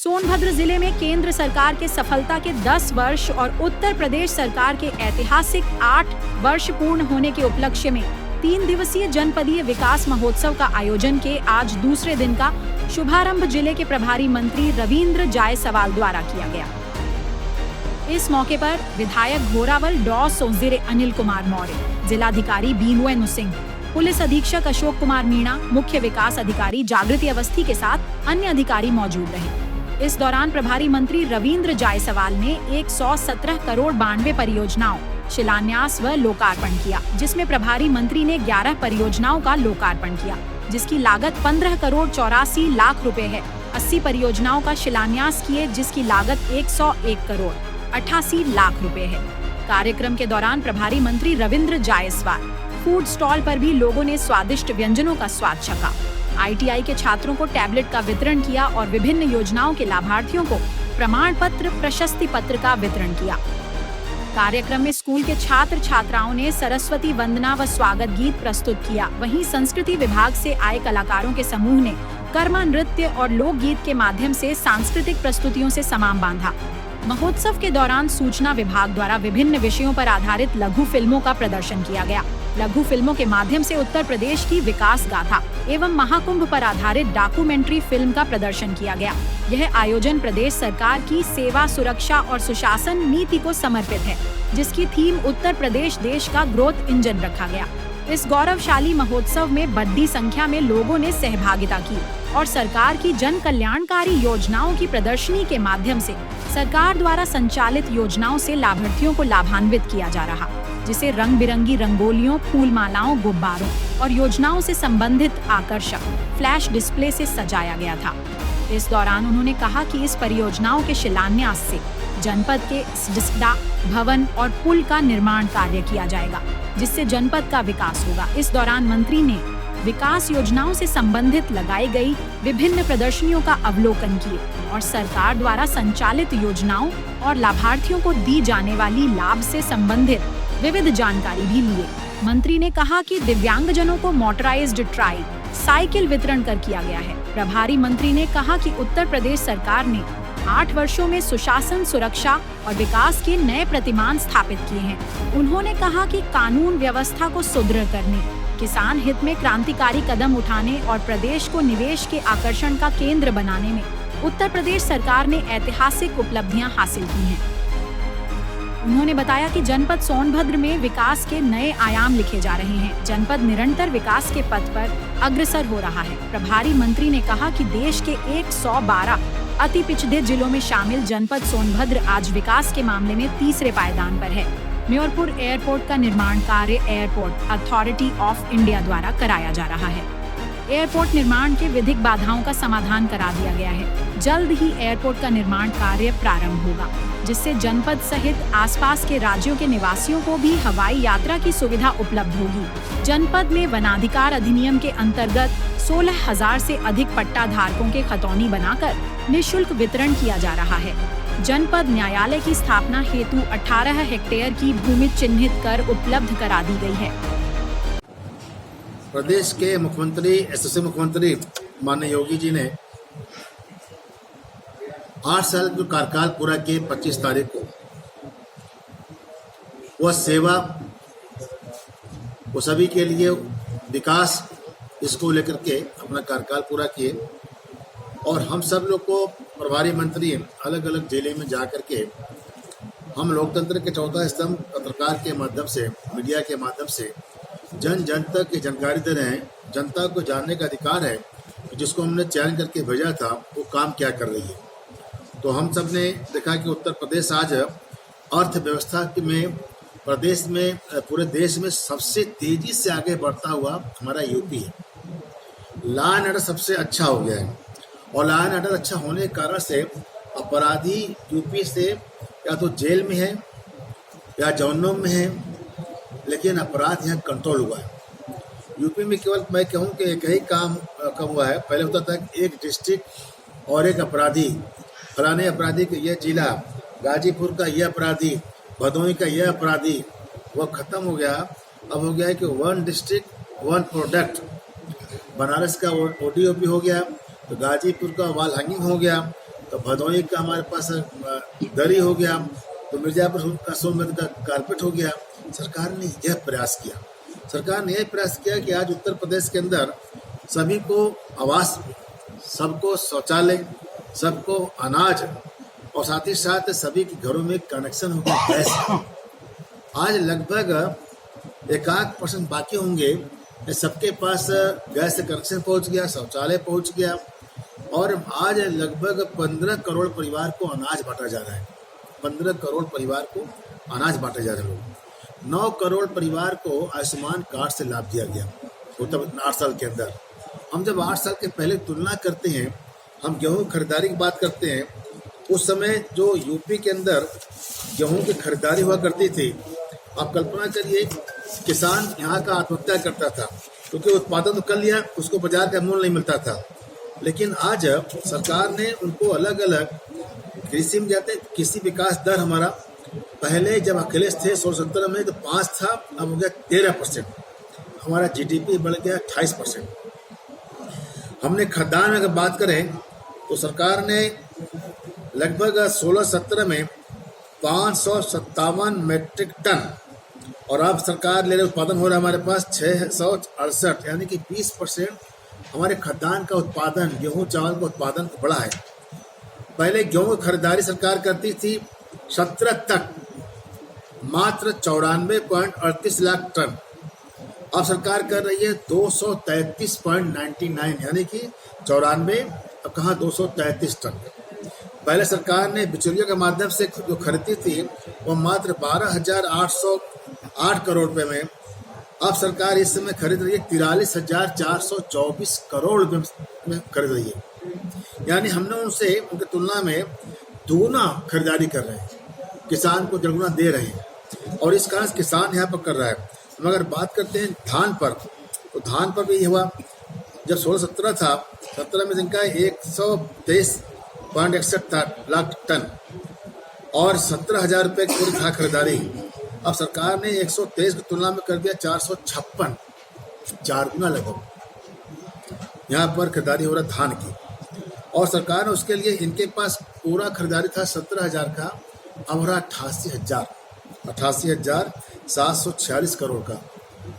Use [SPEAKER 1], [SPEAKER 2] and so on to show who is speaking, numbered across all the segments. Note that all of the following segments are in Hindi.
[SPEAKER 1] सोनभद्र जिले में केंद्र सरकार के सफलता के 10 वर्ष और उत्तर प्रदेश सरकार के ऐतिहासिक 8 वर्ष पूर्ण होने के उपलक्ष्य में 3 दिवसीय जनपदीय विकास महोत्सव का आयोजन के आज दूसरे दिन का शुभारंभ जिले के प्रभारी मंत्री रविंद्र जायसवाल द्वारा किया गया। इस मौके पर विधायक घोरावल डॉ सोजिरे अनिल कुमार मौर्य, जिलाधिकारी बीनू सिंह, पुलिस अधीक्षक अशोक कुमार मीणा, मुख्य विकास अधिकारी जागृति अवस्थी के साथ अन्य अधिकारी मौजूद रहे। इस दौरान प्रभारी मंत्री रविंद्र जायसवाल ने 117 करोड़ 92 परियोजनाओं शिलान्यास व लोकार्पण किया, जिसमें प्रभारी मंत्री ने 11 परियोजनाओं का लोकार्पण किया, जिसकी लागत 15 करोड़ 84 लाख रुपए है। 80 परियोजनाओं का शिलान्यास किए, जिसकी लागत 101 करोड़ 88 लाख रुपए है। कार्यक्रम के दौरान प्रभारी मंत्री रविंद्र जायसवाल फूड स्टॉल पर भी लोगों ने स्वादिष्ट व्यंजनों का स्वाद चखा। ITI के छात्रों को टैबलेट का वितरण किया और विभिन्न योजनाओं के लाभार्थियों को प्रमाण पत्र, प्रशस्ति पत्र का वितरण किया। कार्यक्रम में स्कूल के छात्र छात्राओं ने सरस्वती वंदना व स्वागत गीत प्रस्तुत किया। वहीं संस्कृति विभाग से आए कलाकारों के समूह ने कर्मा नृत्य और लोकगीत के माध्यम से सांस्कृतिक प्रस्तुतियों से समां बांधा। महोत्सव के दौरान सूचना विभाग द्वारा विभिन्न विषयों पर आधारित लघु फिल्मों का प्रदर्शन किया गया। लघु फिल्मों के माध्यम से उत्तर प्रदेश की विकास गाथा एवं महाकुंभ पर आधारित डॉक्यूमेंट्री फिल्म का प्रदर्शन किया गया। यह आयोजन प्रदेश सरकार की सेवा, सुरक्षा और सुशासन नीति को समर्पित है, जिसकी थीम उत्तर प्रदेश देश का ग्रोथ इंजन रखा गया। इस गौरवशाली महोत्सव में बड़ी संख्या में लोगों ने सहभागिता की और सरकार की जन कल्याणकारी योजनाओं की प्रदर्शनी के माध्यम से सरकार द्वारा संचालित योजनाओं से लाभार्थियों को लाभान्वित किया जा रहा, जिसे रंग बिरंगी रंगोलियों, फूल मालाओं, गुब्बारों और योजनाओं से संबंधित आकर्षक फ्लैश डिस्प्ले से सजाया गया था। इस दौरान उन्होंने कहा कि इस परियोजनाओं के शिलान्यास से जनपद के डिस्डा भवन और पुल का निर्माण कार्य किया जाएगा, जिससे जनपद का विकास होगा। इस दौरान मंत्री ने विकास योजनाओं से संबंधित लगाई गई विभिन्न प्रदर्शनियों का अवलोकन किए और सरकार द्वारा संचालित योजनाओं और लाभार्थियों को दी जाने वाली लाभ से संबंधित विविध जानकारी भी लिए। मंत्री ने कहा कि दिव्यांगजनों को मोटराइज्ड ट्राई साइकिल वितरण कर किया गया है। प्रभारी मंत्री ने कहा कि उत्तर प्रदेश सरकार ने 8 वर्षों में सुशासन, सुरक्षा और विकास के नए प्रतिमान स्थापित किए हैं। उन्होंने कहा कि कानून व्यवस्था को सुदृढ़ करने, किसान हित में क्रांतिकारी कदम उठाने और प्रदेश को निवेश के आकर्षण का केंद्र बनाने में उत्तर प्रदेश सरकार ने ऐतिहासिक उपलब्धियां हासिल की हैं। उन्होंने बताया कि जनपद सोनभद्र में विकास के नए आयाम लिखे जा रहे हैं। जनपद निरंतर विकास के पथ पर अग्रसर हो रहा है। प्रभारी मंत्री ने कहा कि देश के 112 अति पिछड़े जिलों में शामिल जनपद सोनभद्र आज विकास के मामले में तीसरे पायदान पर है। म्योरपुर एयरपोर्ट का निर्माण कार्य एयरपोर्ट अथॉरिटी ऑफ इंडिया द्वारा कराया जा रहा है। एयरपोर्ट निर्माण के विधिक बाधाओं का समाधान करा दिया गया है। जल्द ही एयरपोर्ट का निर्माण कार्य प्रारंभ होगा, जिससे जनपद सहित आसपास के राज्यों के निवासियों को भी हवाई यात्रा की सुविधा उपलब्ध होगी। जनपद में वनाधिकार अधिनियम के अंतर्गत 16,000 से अधिक पट्टा धारकों के खतौनी बनाकर निःशुल्क वितरण किया जा रहा है। जनपद न्यायालय की स्थापना हेतु 18 हेक्टेयर की भूमि चिन्हित कर उपलब्ध करा दी गई है।
[SPEAKER 2] प्रदेश के मुख्यमंत्री, यशस्वी मुख्यमंत्री माननीय योगी जी ने 8 साल का कार्यकाल पूरा किए 25 तारीख को। वह सेवा, वो सभी के लिए विकास, इसको लेकर के अपना कार्यकाल पूरा किए और हम सब लोग को प्रभारी मंत्री अलग अलग जिले में जा करके हम लोकतंत्र के चौथा स्तंभ पत्रकार के माध्यम से, मीडिया के माध्यम से जन जन तक की जानकारी दे रहे हैं। जनता को जानने का अधिकार है, जिसको हमने चयन करके भेजा था वो काम क्या कर रही है। तो हम सब ने देखा कि उत्तर प्रदेश आज अर्थव्यवस्था में प्रदेश में पूरे देश में सबसे तेजी से आगे बढ़ता हुआ हमारा यूपी है। लॉ एंड ऑर्डर सबसे अच्छा हो गया है और लॉ एंड ऑर्डर अच्छा होने के कारण से अपराधी यूपी से या तो जेल में है या जौनों में है, लेकिन अपराध यहाँ कंट्रोल हुआ है। यूपी में केवल मैं कहूँ कि एक ही काम कब हुआ है। पहले होता था कि एक डिस्ट्रिक्ट और एक अपराधी, फलाने अपराधी का यह जिला, गाजीपुर का यह अपराधी, भदोही का यह अपराधी, वह खत्म हो गया। अब हो गया है कि 1 डिस्ट्रिक्ट 1 प्रोडक्ट। बनारस का ODOP हो गया, तो गाजीपुर का वॉल हैंगिंग हो गया, तो भदोही का हमारे पास दरी हो गया, तो मिर्जापुर का सोनभद्र का कारपेट हो गया। सरकार ने यह प्रयास किया, सरकार ने यह प्रयास किया कि आज उत्तर प्रदेश के अंदर सभी को आवास, सबको शौचालय, सबको अनाज और साथ ही साथ सभी के घरों में कनेक्शन हो गया गैस। आज लगभग 1% बाकी होंगे, सबके पास गैस कनेक्शन पहुंच गया, शौचालय पहुंच गया और आज लगभग 15 करोड़ परिवार को अनाज बांटा जा रहा है। 15 करोड़ परिवार को अनाज बांटे जा रहे लोग। 9 करोड़ परिवार को आयुष्मान कार्ड से लाभ दिया गया उत्तर 8 साल के अंदर। हम जब 8 साल के पहले तुलना करते हैं, हम गेहूं खरीदारी की बात करते हैं, उस समय जो यूपी के अंदर गेहूं की खरीदारी हुआ करती थी, आप कल्पना करिए किसान यहाँ का आत्महत्या करता था क्योंकि उत्पादन तो कर लिया, उसको बाजार का मूल्य नहीं मिलता था। लेकिन आज सरकार ने उनको अलग अलग कृषि में जाते, कृषि विकास दर हमारा पहले जब अखिलेश थे 16-17 में तो 5 था, अब हो गया 13%। हमारा जीडीपी बढ़ गया 28%। हमने खाद्यान्न में अगर बात करें तो सरकार ने लगभग 16-17 में 557 मीट्रिक टन और अब सरकार ले रहे उत्पादन हो रहा है हमारे पास 668, यानी कि 20% हमारे खाद्यान्न का उत्पादन, गेहूं चावल का उत्पादन बढ़ा है। पहले गेहूं की खरीदारी सरकार करती थी 17 तक, मात्र 94.38 लाख टन। अब सरकार कर रही है 233.99, यानी कि 94, अब कहाँ 233 टन। पहले सरकार ने बिचौलियों के माध्यम से जो खरीदती थी वो मात्र 12,808 करोड़ रुपए में, अब सरकार इस समय खरीद रही है 43,424 करोड़ रुपए में खरीद रही है। यानी हमने उनसे, उनकी तुलना में दोगुना खरीदारी कर रहे हैं, किसान को जगुना दे रहे हैं और इस कारण किसान यहाँ पर कर रहा है। हम अगर बात करते हैं धान पर, तो धान पर भी हुआ, जब 16-17 था, 17 में जिनका 123.61 लाख टन और 17,000 रुपये की पूरी था खरीदारी। अब सरकार ने 123 की तुलना में कर दिया 456, 4 गुना लगभग यहाँ पर खरीदारी हो रहा धान की। और सरकार ने उसके लिए, इनके पास पूरा खरीदारी था 17,000 का, अब हो रहा 88,746 करोड़ का,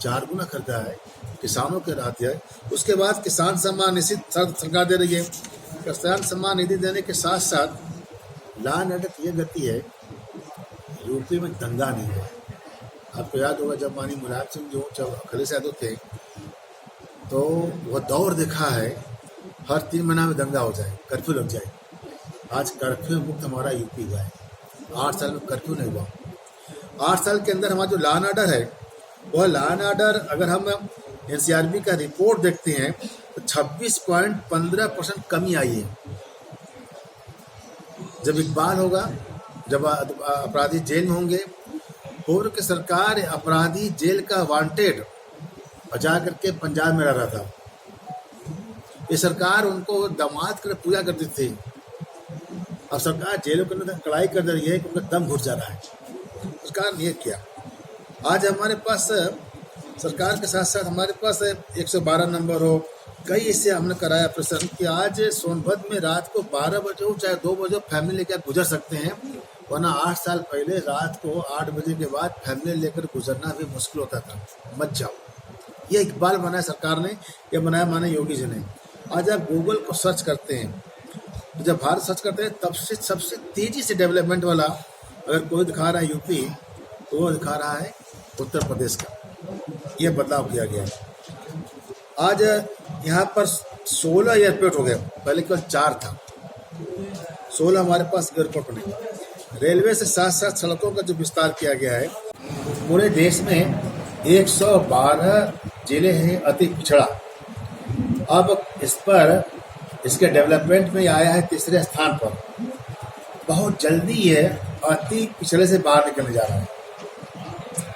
[SPEAKER 2] 4 गुना खरीदा है, किसानों के राहत है। उसके बाद किसान सम्मान निधि सरकार दे रही है। किसान सम्मान निधि देने के साथ साथ लॉ एंड ऑर्डर की गति है, यूपी में दंगा नहीं है। आपको याद होगा जब माननीय मुलायम सिंह जो जब अखिलेश यादव थे तो वह दौर देखा है हर 3 महीना में दंगा हो जाए, कर्फ्यू लग जाए। आज कर्फ्यू मुक्त हमारा यूपी हुआ है, 8 साल में कर्फ्यू नहीं हुआ। 8 साल के अंदर हमारा जो लॉ एंड ऑर्डर है, वह लॉ एंड ऑर्डर अगर हम एनसीआरबी का रिपोर्ट देखते हैं तो 26.15% कमी आई है। जब इकबाल होगा, जब अपराधी जेल में होंगे, पूर्व की सरकार अपराधी जेल का वांटेड बचा करके पंजाब में रह रहा था, ये सरकार उनको दामाद कर पूजा करती थी। अब सरकार जेलों के अंदर कड़ाई कर रही है कि उनका दम घुट जा रहा है, सरकार ने ये किया। आज हमारे पास सरकार के साथ साथ हमारे पास 112 नंबर हो, कई इससे हमने कराया प्रश्न कि आज सोनभद्र में रात को 12 बजे हो चाहे 2 बजे फैमिली लेकर गुजर सकते हैं, वरना 8 साल पहले रात को 8 बजे के बाद फैमिली लेकर गुजरना भी मुश्किल होता था। मत जाओ, ये इकबाल बनाया सरकार ने, ये बनाया माने योगी जी ने। आज आप गूगल को सर्च करते हैं तो जब भारत सर्च करते हैं तब से सबसे तेजी से डेवलपमेंट वाला अगर कोई दिखा रहा है यूपी, तो वो दिखा रहा है उत्तर प्रदेश का। ये बदलाव किया गया है। आज यहाँ पर 16 एयरपोर्ट हो गए, पहले केवल 4 था, 16 हमारे पास एयरपोर्ट बने। रेलवे से साथ साथ सड़कों का जो विस्तार किया गया है, पूरे देश में 112 जिले हैं अति पिछड़ा, अब इस पर इसके डेवलपमेंट में आया है 3रे स्थान पर। बहुत जल्दी ये अति पिछड़े से बाहर निकलने जा रहा है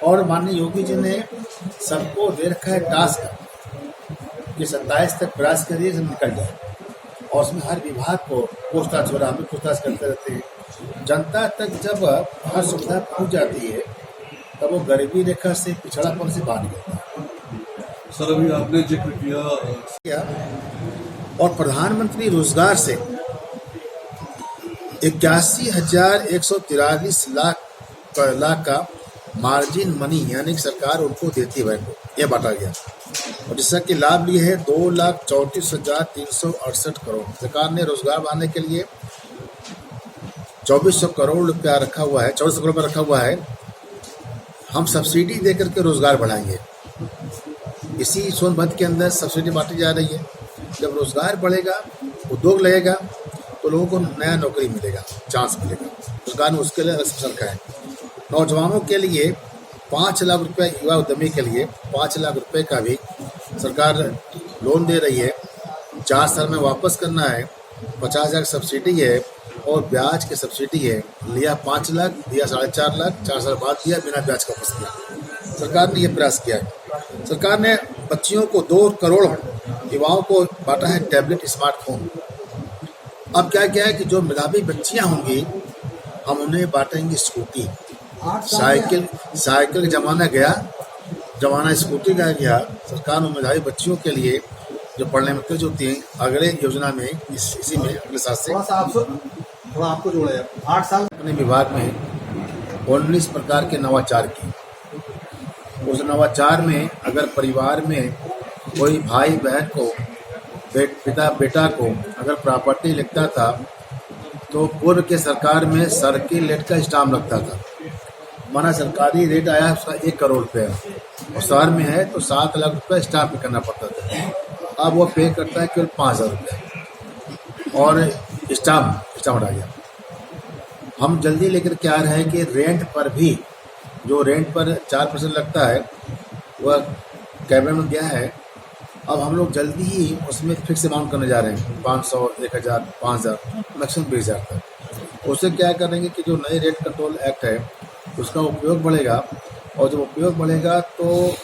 [SPEAKER 2] और माननीय योगी जी ने सबको दे रखा है टास्क कि 27 तक प्रयास करिए सब निकल जाए, और उसमें हर विभाग को पूछताछ हो रहा है, हम पूछताछ करते रहते हैं। जनता तक जब हर सुविधा पहुंच जाती है तब वो गरीबी रेखा से पिछड़ापन से बाहर निकलता है।
[SPEAKER 3] सर अभी आपने जिक्र किया
[SPEAKER 2] और प्रधानमंत्री रोजगार से 81,143 लाख का मार्जिन मनी यानी कि सरकार उनको देती है बैंक को, यह बांटा गया। और जिसका कि लाभ लिए है 2,34,368 करोड़। सरकार ने रोजगार बढ़ाने के लिए 2400 करोड़ रुपया रखा हुआ है, 2400 करोड़ रुपया रखा हुआ है। हम सब्सिडी दे करके रोजगार बढ़ाएंगे। इसी सोनभद्र के अंदर सब्सिडी बांटी जा रही है। जब रोजगार बढ़ेगा, उद्योग लगेगा, तो लोगों को नया नौकरी मिलेगा, चांस मिलेगा। सरकार ने उसके लिए अलग से रखा है। नौजवानों के लिए 5 लाख रुपये, युवा उद्यमी के लिए 5 लाख रुपये का भी सरकार लोन दे रही है। 4 साल में वापस करना है। 50,000 सब्सिडी है और ब्याज की सब्सिडी है। लिया 5 लाख, दिया 4.5 लाख, 4 साल बाद दिया, बिना ब्याज का वापस किया। सरकार ने यह प्रयास किया है। सरकार ने बच्चियों को 2 करोड़ युवाओं को बांटा है टैबलेट, स्मार्टफोन। अब क्या है कि जो मेधावी बच्चियां होंगी, हम उन्हें बांटेंगे स्कूटी। साइकिल का जमाना गया, जमाना स्कूटी का गया। सरकार ने मेधावी बच्चियों के लिए जो पढ़ने में तेज होती हैं, अगले योजना में इसी में अगले साल से
[SPEAKER 4] थोड़ा आपको जोड़ा है 8 साल
[SPEAKER 2] अपने विभाग में 19 प्रकार के नवाचार की। उस नवाचार में अगर परिवार में कोई भाई बहन को, पिता बेटा को अगर प्रॉपर्टी लिखता था, तो पूर्व के सरकार में सर्किल रेट का स्टाम्प लगता था। माना सरकारी रेट आया उसका 1 करोड़ रुपये, और शहर में है तो 7 लाख रुपये स्टाम्प पे करना पड़ता था। अब वो पे करता है केवल 5,000 रुपये, और स्टाम्प हटा गया। हम जल्दी लेकर के आ रहे हैं कि रेंट पर भी, जो रेंट पर 4% लगता है, वह कैबिनेट में गया है। अब हम लोग जल्दी ही उसमें फिक्स अमाउंट करने जा रहे हैं, 500, 1,000, 5,000, मैक्सिमम 20,000 तक। उससे क्या करेंगे कि जो नए रेंट कंट्रोल एक्ट है उसका उपयोग बढ़ेगा, और जब उपयोग बढ़ेगा तो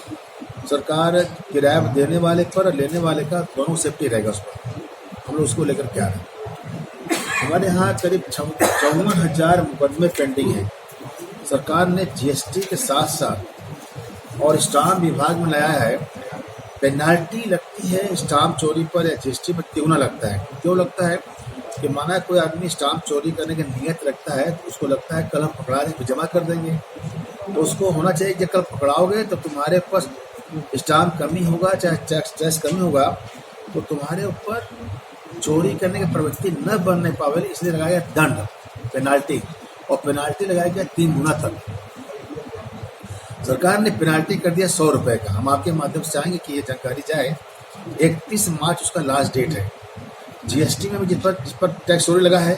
[SPEAKER 2] सरकार किराया देने वाले पर, लेने वाले का दोनों सेफ्टी रहेगा उस पर। हम लोग उसको लेकर के आ रहे हैं। हमारे यहाँ करीब 54,000 मुकदमे पेंडिंग हैं। सरकार ने जीएसटी के साथ साथ और स्टाम्प विभाग में लाया है, पेनाल्टी लगती है स्टाम्प चोरी पर या जीएसटी पर 3 लगता है। क्यों लगता है कि माना कोई आदमी स्टाम्प चोरी करने की नियत रखता है, तो उसको लगता है कल हम पकड़ा देंगे, जमा कर देंगे। तो उसको होना चाहिए कि कल पकड़ाओगे तो तुम्हारे पास स्टाम्प कमी होगा, चाहे टैक्स कमी होगा, तो तुम्हारे ऊपर चोरी करने की प्रवृत्ति न बनने पावे, इसलिए लगाया गया दंड, पेनाल्टी। और पेनाल्टी लगाया गया 3 गुना तक। सरकार ने पेनाल्टी कर दिया 100 रुपये का। हम आपके माध्यम से चाहेंगे कि ये जानकारी जाए। 31 मार्च उसका लास्ट डेट है। जीएसटी में भी जिस पर टैक्स चोरी लगा है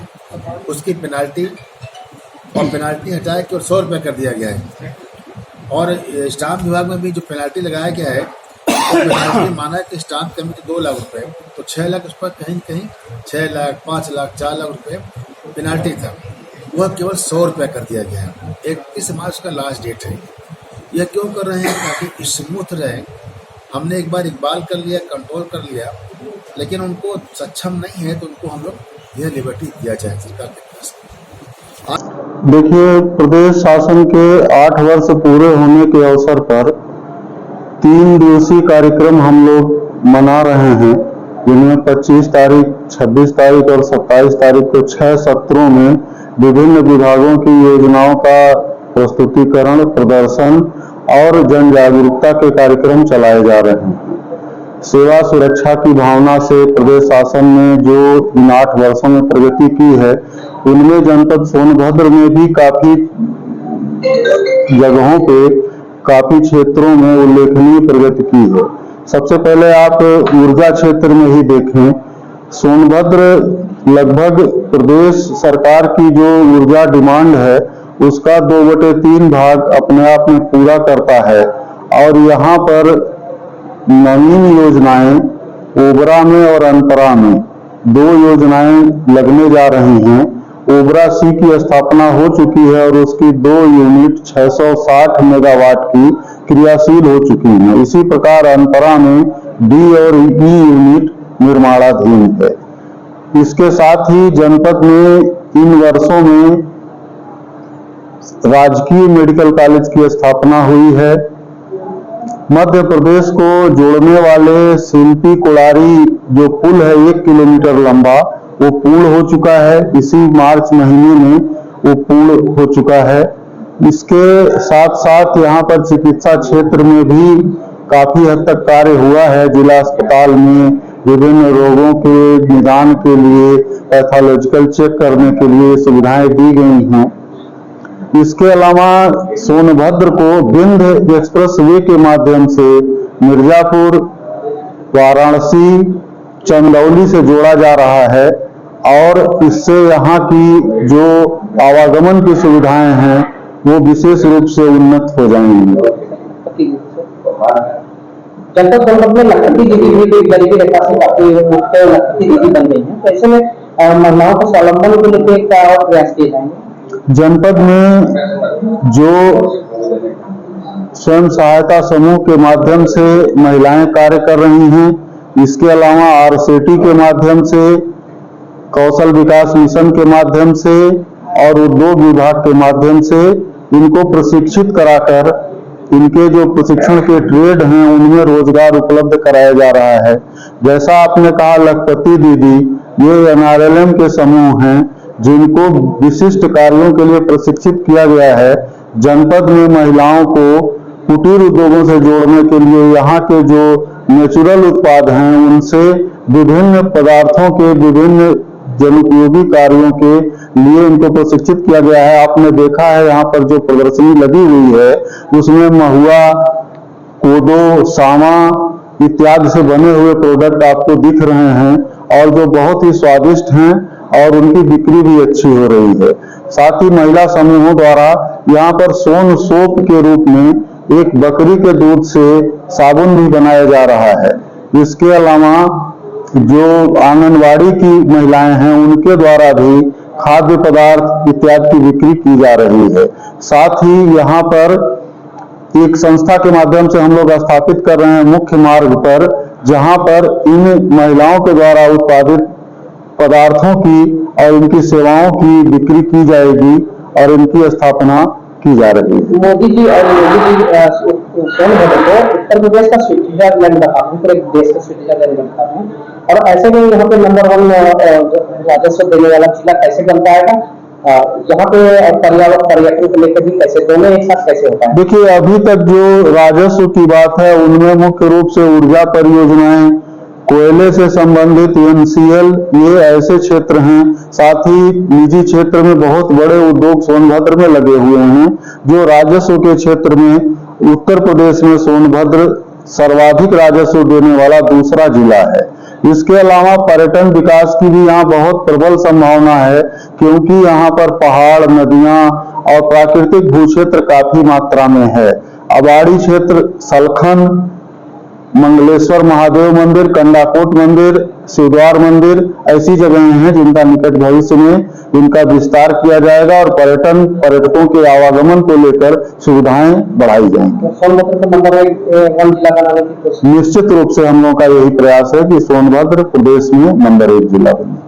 [SPEAKER 2] उसकी पेनाल्टी, और पेनाल्टी हटाया कि 100 रुपये कर दिया गया है। और स्टाम्प विभाग में भी जो पेनाल्टी लगाया गया है, तो पेनाल्टी माना कि स्टाम्प कमी तो 2 लाख रुपये, तो 6 लाख उस पर कहीं 6 लाख, 5 लाख, 4 लाख रुपये पेनाल्टी था, वह केवल 100 रुपये कर दिया गया है। 31 मार्च का लास्ट डेट है। यह क्यों कर रहे हैं? ताकि स्मूथ रहे। हमने एक बार इकबाल कर लिया, कंट्रोल कर लिया, लेकिन उनको सक्षम नहीं है, तो उनको हम लोग यह लिबर्टी दिया जाए सरकार के पास।
[SPEAKER 5] देखिए, प्रदेश शासन के 8 वर्ष पूरे होने के अवसर पर 3 दिवसीय कार्यक्रम हम लोग मना रहे हैं, जिनमें 25 तारीख, 26 तारीख और 27 तारीख को 6 सत्रों में विभिन्न विभागों की योजनाओं का प्रस्तुतिकरण, प्रदर्शन और जन जागरूकता के कार्यक्रम चलाए जा रहे हैं। सेवा सुरक्षा की भावना से प्रदेश शासन ने जो इन 8 वर्षों में प्रगति की है, उनमें जनपद सोनभद्र में भी काफी जगहों पे, काफी क्षेत्रों में उल्लेखनीय प्रगति की है। सबसे पहले आप ऊर्जा क्षेत्र में ही देखें, सोनभद्र लगभग प्रदेश सरकार की जो ऊर्जा डिमांड है उसका 2/3 भाग अपने आप में पूरा करता है। और यहाँ पर नवीन योजनाएं ओबरा में और अनपरा में 2 योजनाएं लगने जा रही हैं। ओबरा सी की स्थापना हो चुकी है और उसकी 2 यूनिट 660 मेगावाट की क्रियाशील हो चुकी हैं। इसी प्रकार अनपरा में डी और ई यूनिट निर्माणाधीन है। इसके साथ ही जनपद में इन वर्षों में राजकीय मेडिकल कॉलेज की स्थापना हुई है। मध्य प्रदेश को जोड़ने वाले शिल्पी कोड़ारी जो पुल है 1 किलोमीटर लंबा, वो पूर्ण हो चुका है। इसी मार्च महीने में वो पूर्ण हो चुका है। इसके साथ साथ यहाँ पर चिकित्सा क्षेत्र में भी काफी हद तक कार्य हुआ है। जिला अस्पताल में विभिन्न रोगों के निदान के लिए, पैथोलॉजिकल चेक करने के लिए सुविधाएं दी गई हैं। इसके अलावा सोनभद्र को विंध्य एक्सप्रेस वे के माध्यम से मिर्जापुर, वाराणसी, चंदौली से जोड़ा जा रहा है और इससे यहाँ की जो आवागमन की सुविधाएं हैं वो विशेष रूप से उन्नत हो जाएंगी।
[SPEAKER 6] जनपद सोनभद्र में लखपति दीदी भी गरीबी रेखा से काफी मुक्त लखपति दीदी बन गई है, तो ऐसे में महिलाओं को स्वावलंबन को लेकर क्या और प्रयास किए जाएंगे?
[SPEAKER 5] जनपद में जो स्वयं सहायता समूह के माध्यम से महिलाएं कार्य कर रही हैं, इसके अलावा RCT के माध्यम से, कौशल विकास मिशन के माध्यम से और उद्योग विभाग के माध्यम से इनको प्रशिक्षित कराकर इनके जो प्रशिक्षण के ट्रेड हैं उनमें रोजगार उपलब्ध कराया जा रहा है। जैसा आपने कहा, लखपति दीदी ये NRLM के समूह हैं जिनको विशिष्ट कार्यों के लिए प्रशिक्षित किया गया है। जनपद में महिलाओं को कुटीर उद्योगों से जोड़ने के लिए यहाँ के जो नेचुरल उत्पाद हैं उनसे विभिन्न पदार्थों के, विभिन्न जनोपयोगी कार्यों के लिए इनको प्रशिक्षित किया गया है। आपने देखा है यहाँ पर जो प्रदर्शनी लगी हुई है उसमें महुआ, कोदो, सामा इत्यादि से बने हुए प्रोडक्ट आपको दिख रहे हैं और जो बहुत ही स्वादिष्ट हैं और उनकी बिक्री भी अच्छी हो रही है। साथ ही महिला समूहों द्वारा यहाँ पर सोन सोप के रूप में एक बकरी के दूध से साबुन भी बनाया जा रहा है। इसके अलावा जो आंगनवाड़ी की महिलाएं हैं उनके द्वारा भी खाद्य पदार्थ इत्यादि की बिक्री की जा रही है। साथ ही यहाँ पर एक संस्था के माध्यम से हम लोग स्थापित कर रहे हैं मुख्य मार्ग पर, जहाँ पर इन महिलाओं के द्वारा उत्पादित पदार्थों की और इनकी सेवाओं की बिक्री की जाएगी और इनकी स्थापना की जा रही है।
[SPEAKER 6] मोदी जी और योगी जी सोनभद्र को उत्तर प्रदेश का स्विट्जरलैंड बताते हैं, पूरे देश का स्विट्जरलैंड बताते हैं, और ऐसे में यहाँ पे नंबर 1 राजस्व देने वाला जिला कैसे बनता है? यहाँ पे पर्यटन को लेकर भी कैसे, दोनों एक साथ कैसे होता है?
[SPEAKER 5] देखिए, अभी तक जो राजस्व की बात है उनमें मुख्य रूप से ऊर्जा परियोजनाएं, कोयले से संबंधित NCL, ये ऐसे क्षेत्र हैं। साथ ही निजी क्षेत्र में बहुत बड़े उद्योग सोनभद्र में लगे हुए हैं। जो राजस्व के क्षेत्र में उत्तर प्रदेश में सोनभद्र सर्वाधिक राजस्व देने वाला दूसरा जिला है। इसके अलावा पर्यटन विकास की भी यहाँ बहुत प्रबल संभावना है, क्योंकि यहाँ पर पहाड़, नदियां और प्राकृतिक भू क्षेत्र काफी मात्रा में है। अबाड़ी क्षेत्र, सलखन, मंगलेश्वर महादेव मंदिर, कंडाकोट मंदिर, शिवद्वार मंदिर ऐसी जगहें हैं जिनका निकट भविष्य में इनका विस्तार किया जाएगा और पर्यटकों के आवागमन को लेकर सुविधाएं बढ़ाई जाएंगी।
[SPEAKER 6] सोनभद्र को नंबर 1 जिला बनाने की कोशिश
[SPEAKER 5] निश्चित रूप से हम लोगों का यही प्रयास है कि सोनभद्र प्रदेश में नंबर 1 जिला बने।